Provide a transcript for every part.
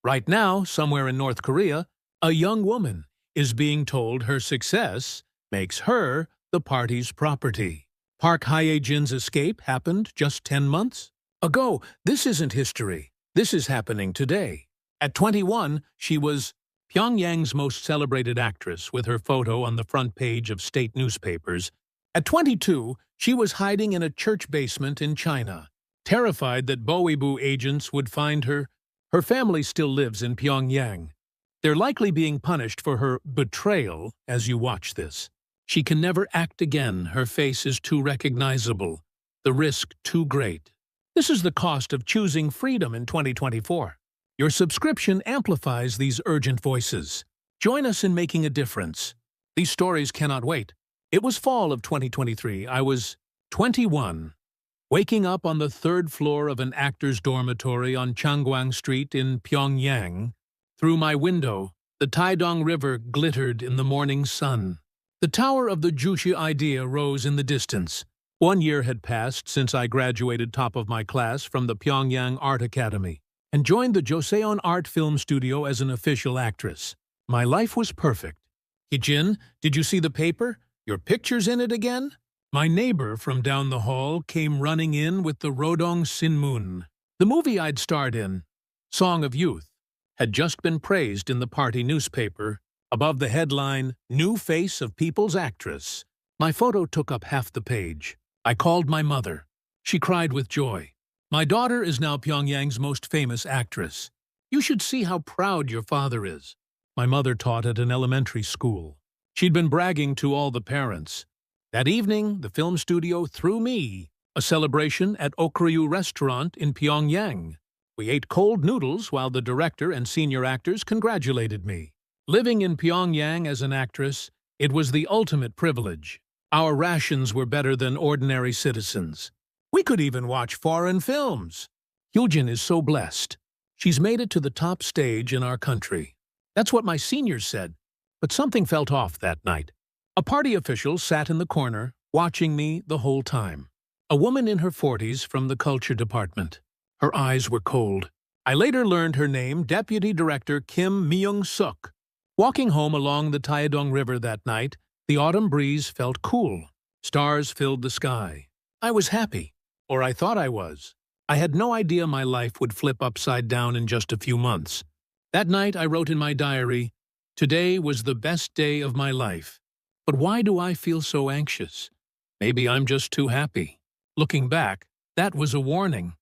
Right now, somewhere in North Korea, a young woman is being told her success makes her the party's property. Park Hye-jin's escape happened just 10 months ago. This isn't history. This is happening today. At 21, she was Pyongyang's most celebrated actress with her photo on the front page of state newspapers. At 22, she was hiding in a church basement in China, terrified that Bowibu agents would find her. Her family still lives in Pyongyang. They're likely being punished for her betrayal as you watch this. She can never act again. Her face is too recognizable. The risk too great. This is the cost of choosing freedom in 2024. Your subscription amplifies these urgent voices. Join us in making a difference. These stories cannot wait. It was fall of 2023. I was 21, waking up on the third floor of an actor's dormitory on Changgwang Street in Pyongyang. Through my window, the Taedong River glittered in the morning sun. The tower of the Juche Idea rose in the distance. 1 year had passed since I graduated top of my class from the Pyongyang Art Academy and joined the Joseon Art Film Studio as an official actress. My life was perfect. Hee-jin, did you see the paper? Your picture's in it again? My neighbor from down the hall came running in with the Rodong Sinmun. The movie I'd starred in, Song of Youth, had just been praised in the party newspaper. Above the headline, New Face of People's Actress, my photo took up half the page. I called my mother. She cried with joy. My daughter is now Pyongyang's most famous actress. You should see how proud your father is. My mother taught at an elementary school. She'd been bragging to all the parents. That evening, the film studio threw me a celebration at Okryu restaurant in Pyongyang. We ate cold noodles while the director and senior actors congratulated me. Living in Pyongyang as an actress, it was the ultimate privilege. Our rations were better than ordinary citizens. We could even watch foreign films. Hyojin is so blessed. She's made it to the top stage in our country. That's what my seniors said. But something felt off that night. A party official sat in the corner, watching me the whole time. A woman in her 40s from the culture department. Her eyes were cold. I later learned her name, Deputy Director Kim Myung-suk. Walking home along the Taedong River that night, the autumn breeze felt cool. Stars filled the sky. I was happy, or I thought I was. I had no idea my life would flip upside down in just a few months. That night I wrote in my diary, "Today was the best day of my life. But why do I feel so anxious? Maybe I'm just too happy." Looking back, that was a warning.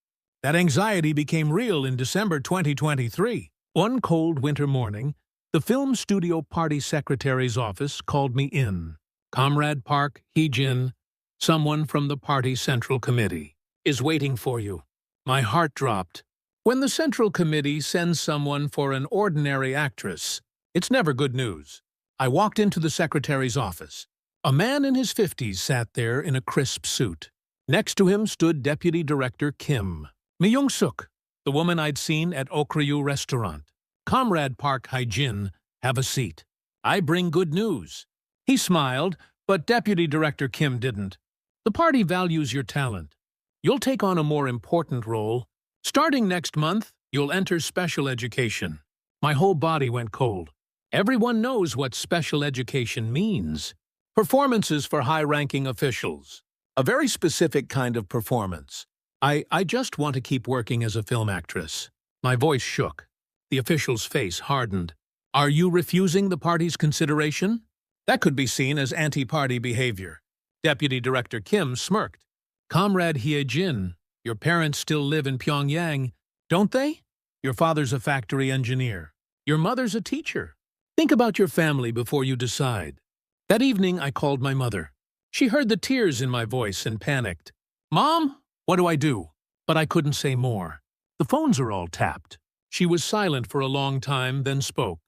That anxiety became real in December 2023. One cold winter morning, the film studio party secretary's office called me in. "Comrade Park Hee-jin, someone from the party central committee, is waiting for you." My heart dropped. When the central committee sends someone for an ordinary actress, it's never good news. I walked into the secretary's office. A man in his 50s sat there in a crisp suit. Next to him stood Deputy Director Kim Myung-suk, the woman I'd seen at Okryu restaurant. "Comrade Park Hye-jin, have a seat. I bring good news." He smiled, but Deputy Director Kim didn't. "The party values your talent. You'll take on a more important role. Starting next month, you'll enter special education." My whole body went cold. Everyone knows what special education means. Performances for high-ranking officials. A very specific kind of performance. I just want to keep working as a film actress. My voice shook. The official's face hardened. "Are you refusing the party's consideration?" That could be seen as anti-party behavior. Deputy Director Kim smirked. "Comrade Hye-jin, your parents still live in Pyongyang, don't they? Your father's a factory engineer. Your mother's a teacher. Think about your family before you decide." That evening, I called my mother. She heard the tears in my voice and panicked. "Mom, what do I do?" But I couldn't say more. The phones are all tapped. She was silent for a long time, then spoke.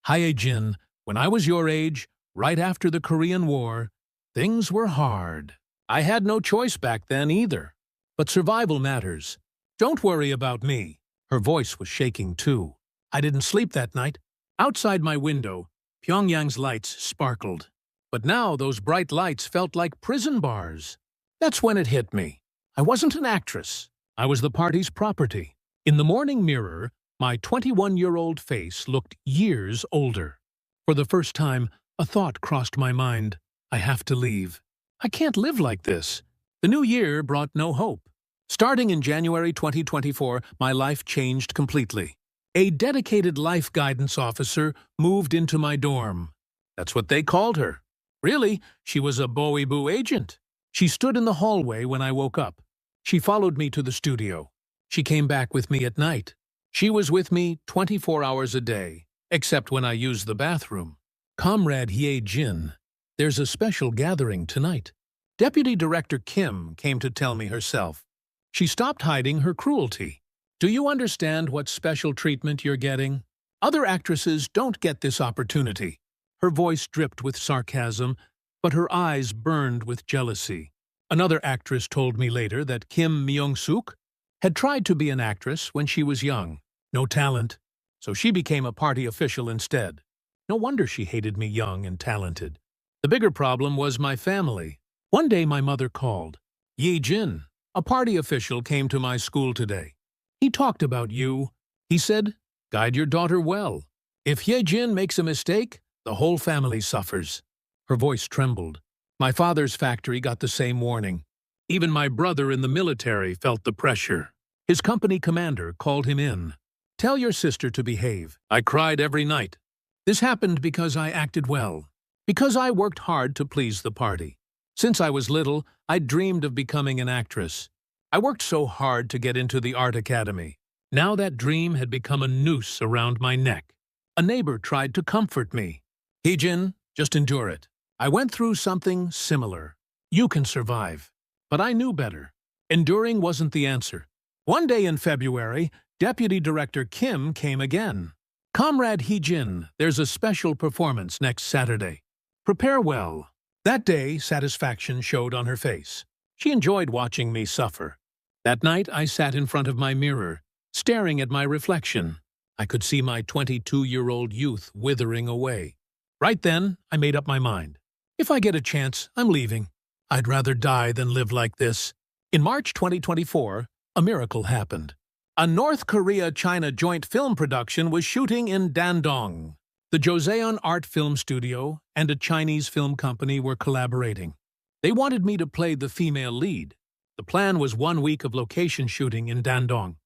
"Hye-jin, when I was your age, right after the Korean War, things were hard. I had no choice back then either. But survival matters. Don't worry about me." Her voice was shaking too. I didn't sleep that night. Outside my window, Pyongyang's lights sparkled. But now those bright lights felt like prison bars. That's when it hit me. I wasn't an actress. I was the party's property. In the morning mirror, My 21-year-old face looked years older. For the first time, a thought crossed my mind. I have to leave. I can't live like this. The new year brought no hope. Starting in January 2024, my life changed completely. A dedicated life guidance officer moved into my dorm. That's what they called her. Really, she was a Boweeboo agent. She stood in the hallway when I woke up. She followed me to the studio. She came back with me at night. She was with me 24 hours a day, except when I used the bathroom. Comrade Hye Jin, there's a special gathering tonight. Deputy Director Kim came to tell me herself. She stopped hiding her cruelty. Do you understand what special treatment you're getting? Other actresses don't get this opportunity. Her voice dripped with sarcasm, but her eyes burned with jealousy. Another actress told me later that Kim Myung-suk had tried to be an actress when she was young. No talent, so she became a party official instead. No wonder she hated me young and talented. The bigger problem was my family. One day my mother called. Ye Jin, a party official, came to my school today. He talked about you. He said, guide your daughter well. If Hye Jin makes a mistake, the whole family suffers. Her voice trembled. My father's factory got the same warning. Even my brother in the military felt the pressure. His company commander called him in. Tell your sister to behave. I cried every night. This happened because I acted well. Because I worked hard to please the party. Since I was little, I dreamed of becoming an actress. I worked so hard to get into the art academy. Now that dream had become a noose around my neck. A neighbor tried to comfort me. Hee-jin, just endure it. I went through something similar. You can survive. But I knew better. Enduring wasn't the answer. One day in February, Deputy Director Kim came again. Comrade Hee-jin, there's a special performance next Saturday. Prepare well. That day, satisfaction showed on her face. She enjoyed watching me suffer. That night, I sat in front of my mirror, staring at my reflection. I could see my 22-year-old youth withering away. Right then, I made up my mind. If I get a chance, I'm leaving. I'd rather die than live like this. In March 2024, a miracle happened. A North Korea-China joint film production was shooting in Dandong. The Joseon Art Film Studio and a Chinese film company were collaborating. They wanted me to play the female lead. The plan was 1 week of location shooting in Dandong.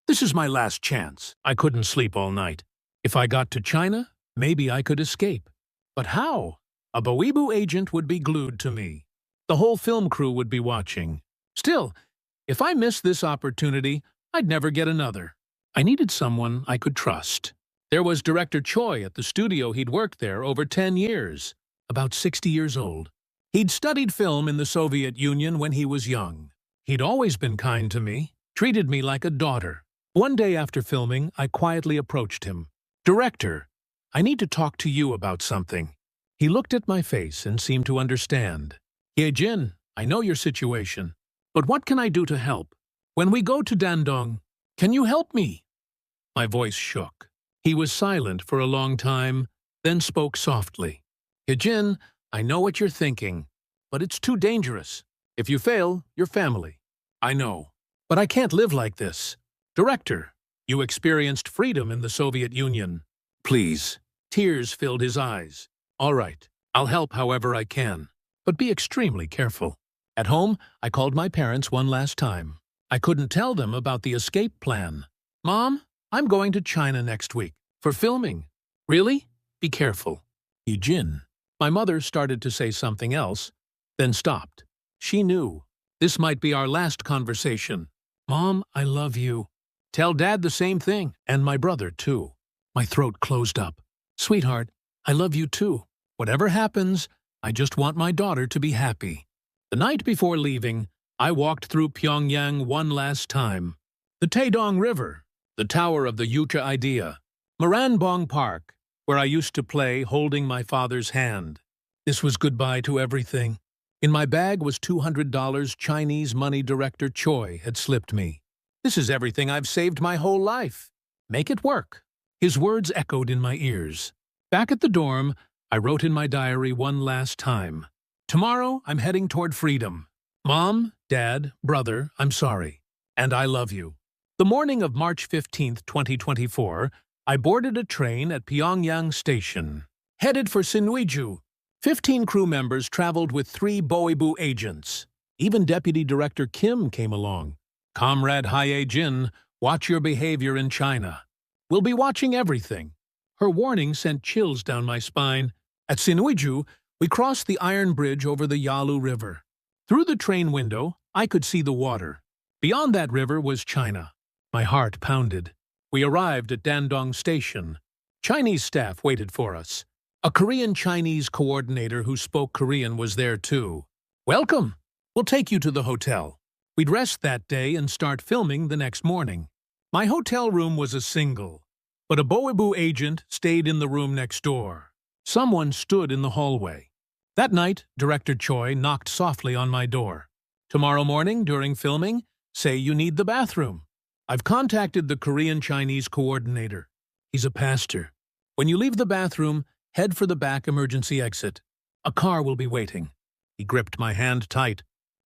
This is my last chance. I couldn't sleep all night. If I got to China, maybe I could escape. But how? A Boweeboo agent would be glued to me. The whole film crew would be watching. Still, if I missed this opportunity, I'd never get another. I needed someone I could trust. There was Director Choi at the studio. He'd worked there over 10 years, about 60 years old. He'd studied film in the Soviet Union when he was young. He'd always been kind to me, treated me like a daughter. One day after filming, I quietly approached him. Director, I need to talk to you about something. He looked at my face and seemed to understand. Hye Jin, I know your situation, but what can I do to help? When we go to Dandong, can you help me? My voice shook. He was silent for a long time, then spoke softly. Hye Jin, I know what you're thinking, but it's too dangerous. If you fail, your family. I know, but I can't live like this. Director, you experienced freedom in the Soviet Union. Please. Tears filled his eyes. All right, I'll help however I can, but be extremely careful. At home, I called my parents one last time. I couldn't tell them about the escape plan. Mom, I'm going to China next week for filming. Really? Be careful. Hye Jin. My mother started to say something else, then stopped. She knew. This might be our last conversation. Mom, I love you. Tell Dad the same thing, and my brother, too. My throat closed up. Sweetheart, I love you, too. Whatever happens, I just want my daughter to be happy. The night before leaving, I walked through Pyongyang one last time. The Taedong River, the Tower of the Yucha Idea, Moranbong Park, where I used to play holding my father's hand. This was goodbye to everything. In my bag was $200 Chinese money Director Choi had slipped me. This is everything I've saved my whole life. Make it work. His words echoed in my ears. Back at the dorm, I wrote in my diary one last time. Tomorrow, I'm heading toward freedom. Mom, Dad, brother, I'm sorry. And I love you. The morning of March 15, 2024, I boarded a train at Pyongyang Station. Headed for Sinuiju, 15 crew members traveled with 3 Boebu agents. Even Deputy Director Kim came along. Comrade Hae-jin, watch your behavior in China. We'll be watching everything. Her warning sent chills down my spine. At Sinuiju, we crossed the iron bridge over the Yalu River. Through the train window, I could see the water. Beyond that river was China. My heart pounded. We arrived at Dandong Station. Chinese staff waited for us. A Korean-Chinese coordinator who spoke Korean was there too. Welcome. We'll take you to the hotel. We'd rest that day and start filming the next morning. My hotel room was a single, but a Boebu agent stayed in the room next door. Someone stood in the hallway. That night, Director Choi knocked softly on my door. Tomorrow morning, during filming, say you need the bathroom. I've contacted the Korean-Chinese coordinator. He's a pastor. When you leave the bathroom, head for the back emergency exit. A car will be waiting. He gripped my hand tight.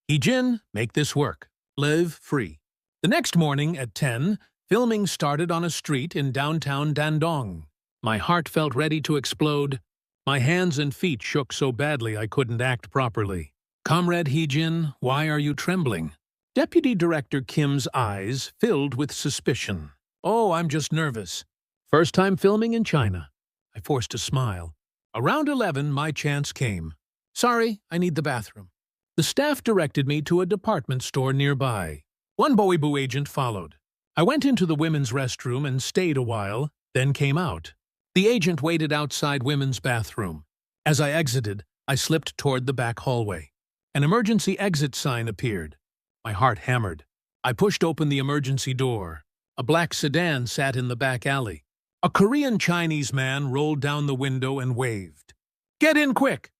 Hee-jin, make this work. Live free. The next morning at 10, filming started on a street in downtown Dandong. My heart felt ready to explode. My hands and feet shook so badly I couldn't act properly. Comrade Hee-jin, why are you trembling? Deputy Director Kim's eyes filled with suspicion. Oh, I'm just nervous. First time filming in China. I forced a smile. Around 11, my chance came. Sorry, I need the bathroom. The staff directed me to a department store nearby. One Boebu agent followed. I went into the women's restroom and stayed a while, then came out. The agent waited outside women's bathroom. As I exited, I slipped toward the back hallway. An emergency exit sign appeared. My heart hammered. I pushed open the emergency door. A black sedan sat in the back alley. A Korean-Chinese man rolled down the window and waved. Get in quick!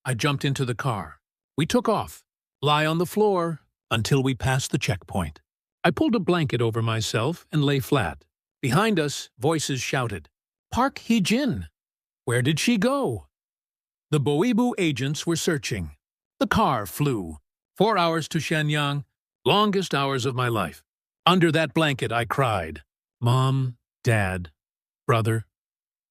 I jumped into the car. We took off. Lie on the floor until we passed the checkpoint. I pulled a blanket over myself and lay flat. Behind us, voices shouted, Park Hee-jin! Where did she go? The Boebu agents were searching. The car flew. 4 hours to Shenyang, longest hours of my life. Under that blanket, I cried. Mom, Dad, brother.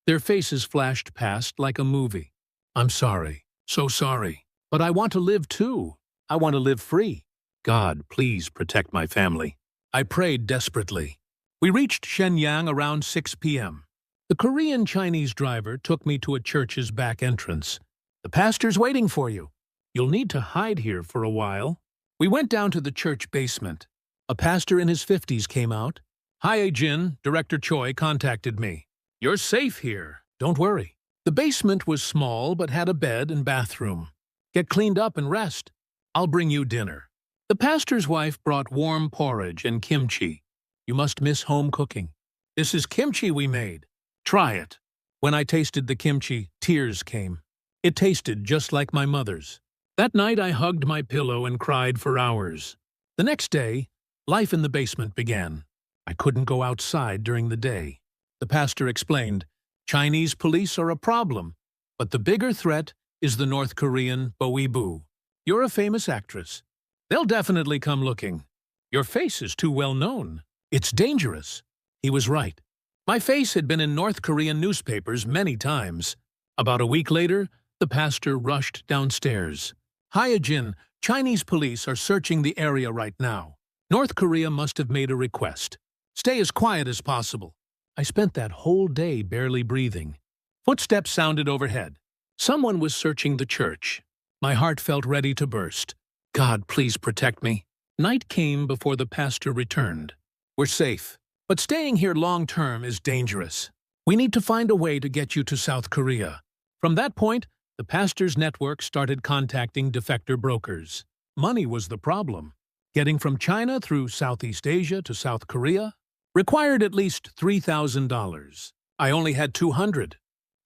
Their faces flashed past like a movie. I'm sorry, so sorry. But I want to live too. I want to live free. God, please protect my family. I prayed desperately. We reached Shenyang around 6 p.m. The Korean-Chinese driver took me to a church's back entrance. The pastor's waiting for you. You'll need to hide here for a while. We went down to the church basement. A pastor in his 50s came out. Hae-jin, Director Choi, contacted me. You're safe here. Don't worry. The basement was small but had a bed and bathroom. Get cleaned up and rest. I'll bring you dinner. The pastor's wife brought warm porridge and kimchi. You must miss home cooking. This is kimchi we made. Try it. When I tasted the kimchi, tears came. It tasted just like my mother's. That night I hugged my pillow and cried for hours. The next day, life in the basement began. I couldn't go outside during the day. The pastor explained, Chinese police are a problem, but the bigger threat is the North Korean Boebu. You're a famous actress. They'll definitely come looking. Your face is too well known. It's dangerous. He was right. My face had been in North Korean newspapers many times. About a week later, the pastor rushed downstairs. Hae-jin, Chinese police are searching the area right now. North Korea must have made a request. Stay as quiet as possible. I spent that whole day barely breathing. Footsteps sounded overhead. Someone was searching the church. My heart felt ready to burst. God, please protect me. Night came before the pastor returned. We're safe, but staying here long-term is dangerous. We need to find a way to get you to South Korea. From that point, the pastor's network started contacting defector brokers. Money was the problem. Getting from China through Southeast Asia to South Korea required at least $3,000. I only had $200.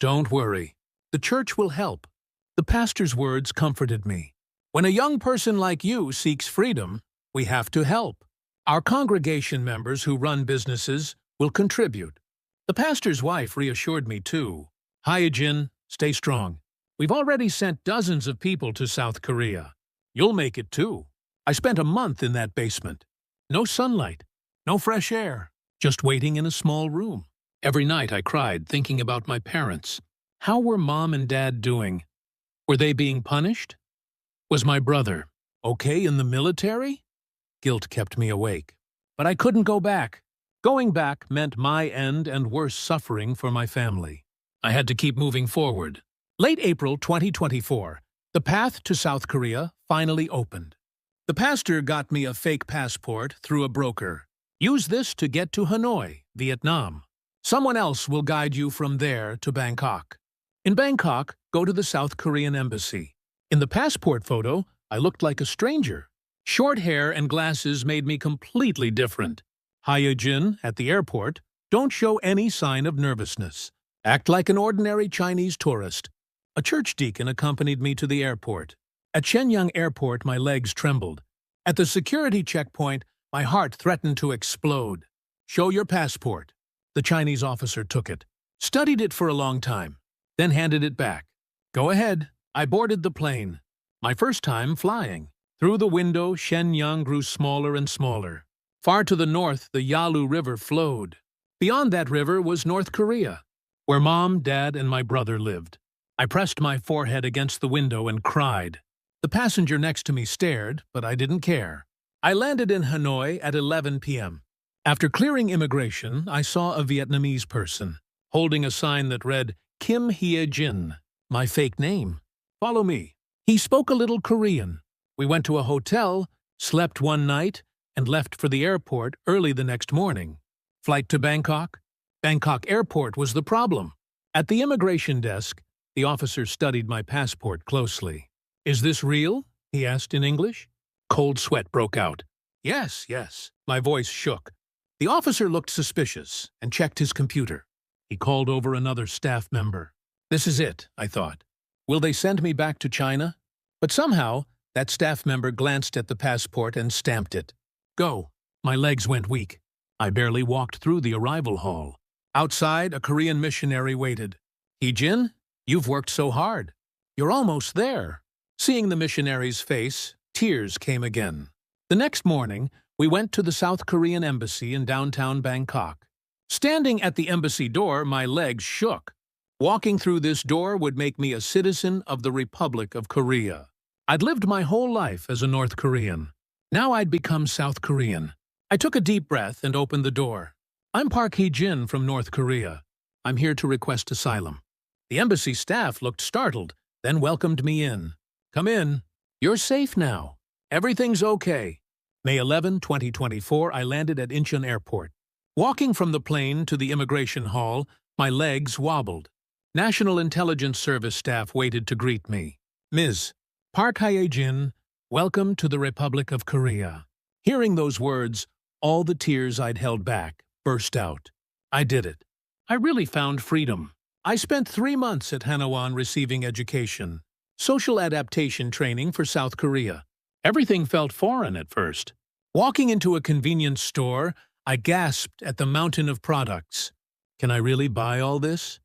Don't worry. The church will help. The pastor's words comforted me. When a young person like you seeks freedom, we have to help. Our congregation members who run businesses will contribute. The pastor's wife reassured me too. Hae-jin, stay strong. We've already sent dozens of people to South Korea. You'll make it too. I spent a month in that basement. No sunlight. No fresh air. Just waiting in a small room. Every night I cried, thinking about my parents. How were Mom and Dad doing? Were they being punished? Was my brother okay in the military? Guilt kept me awake. But I couldn't go back. Going back meant my end and worse suffering for my family. I had to keep moving forward. Late April 2024, the path to South Korea finally opened. The pastor got me a fake passport through a broker. Use this to get to Hanoi, Vietnam. Someone else will guide you from there to Bangkok. In Bangkok, go to the South Korean embassy. In the passport photo, I looked like a stranger. Short hair and glasses made me completely different. Hyejin, at the airport, don't show any sign of nervousness. Act like an ordinary Chinese tourist. A church deacon accompanied me to the airport. At Shenyang Airport, my legs trembled. At the security checkpoint, my heart threatened to explode. Show your passport. The Chinese officer took it, studied it for a long time, then handed it back. Go ahead. I boarded the plane. My first time flying. Through the window, Shenyang grew smaller and smaller. Far to the north, the Yalu River flowed. Beyond that river was North Korea, where Mom, Dad, and my brother lived. I pressed my forehead against the window and cried. The passenger next to me stared, but I didn't care. I landed in Hanoi at 11 p.m. After clearing immigration, I saw a Vietnamese person, holding a sign that read, Kim Hye-jin, my fake name. Follow me. He spoke a little Korean. We went to a hotel, slept one night, and left for the airport early the next morning. Flight to Bangkok? Bangkok Airport was the problem. At the immigration desk, the officer studied my passport closely. Is this real? He asked in English. Cold sweat broke out. Yes, yes. My voice shook. The officer looked suspicious and checked his computer. He called over another staff member. This is it, I thought. Will they send me back to China? But somehow, that staff member glanced at the passport and stamped it. Go. My legs went weak. I barely walked through the arrival hall. Outside, a Korean missionary waited. Hee-jin, you've worked so hard. You're almost there. Seeing the missionary's face, tears came again. The next morning, we went to the South Korean embassy in downtown Bangkok. Standing at the embassy door, my legs shook. Walking through this door would make me a citizen of the Republic of Korea. I'd lived my whole life as a North Korean. Now I'd become South Korean. I took a deep breath and opened the door. I'm Park Hee-jin from North Korea. I'm here to request asylum. The embassy staff looked startled, then welcomed me in. Come in. You're safe now. Everything's okay. May 11, 2024, I landed at Incheon Airport. Walking from the plane to the immigration hall, my legs wobbled. National Intelligence Service staff waited to greet me. Ms. Park Hye-jin, welcome to the Republic of Korea. Hearing those words, all the tears I'd held back burst out. I did it. I really found freedom. I spent 3 months at Hanwon receiving education, social adaptation training for South Korea. Everything felt foreign at first. Walking into a convenience store, I gasped at the mountain of products. Can I really buy all this?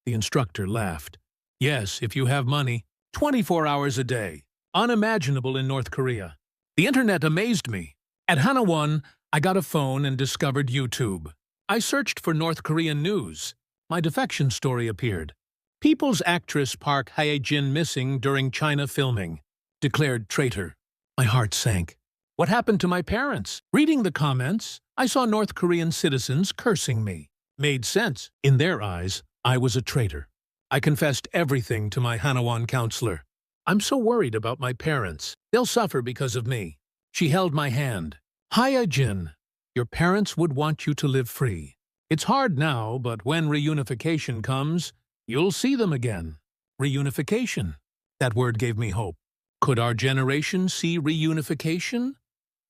The instructor laughed. Yes, if you have money. 24 hours a day. Unimaginable in North Korea. The internet amazed me. At Hanwon, I got a phone and discovered YouTube. I searched for North Korean news. My defection story appeared. People's actress Park Hye-jin missing during China filming. Declared traitor. My heart sank. What happened to my parents? Reading the comments, I saw North Korean citizens cursing me. Made sense. In their eyes, I was a traitor. I confessed everything to my Hanwon counselor. I'm so worried about my parents. They'll suffer because of me. She held my hand. Hye-jin, your parents would want you to live free. It's hard now, but when reunification comes, you'll see them again. Reunification. That word gave me hope. Could our generation see reunification?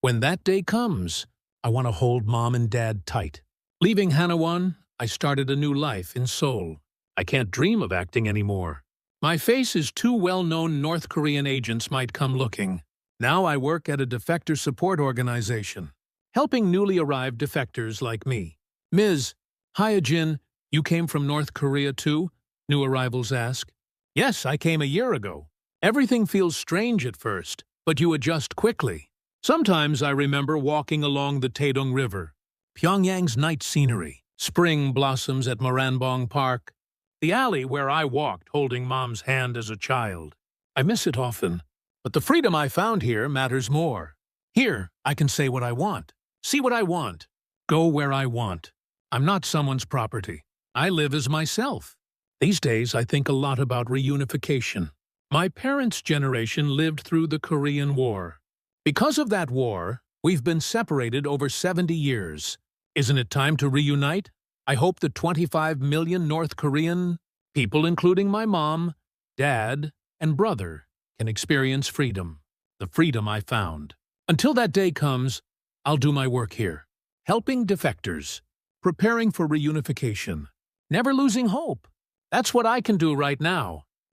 When that day comes, I want to hold Mom and Dad tight. Leaving Hanwon, I started a new life in Seoul. I can't dream of acting anymore. My face is too well-known North Korean agents might come looking. Now I work at a defector support organization, helping newly arrived defectors like me. Ms. Hye-jin, you came from North Korea too? New arrivals ask. Yes, I came a year ago. Everything feels strange at first, but you adjust quickly. Sometimes I remember walking along the Taedong River, Pyongyang's night scenery, spring blossoms at Moranbong Park, the alley where I walked holding Mom's hand as a child. I miss it often, but the freedom I found here matters more. Here, I can say what I want, see what I want, go where I want. I'm not someone's property. I live as myself. These days, I think a lot about reunification. My parents' generation lived through the Korean War. Because of that war, we've been separated over 70 years. Isn't it time to reunite? I hope the 25 million North Korean people, including my mom, dad, and brother, can experience freedom, the freedom I found. Until that day comes, I'll do my work here, helping defectors, preparing for reunification, never losing hope. That's what I can do right now.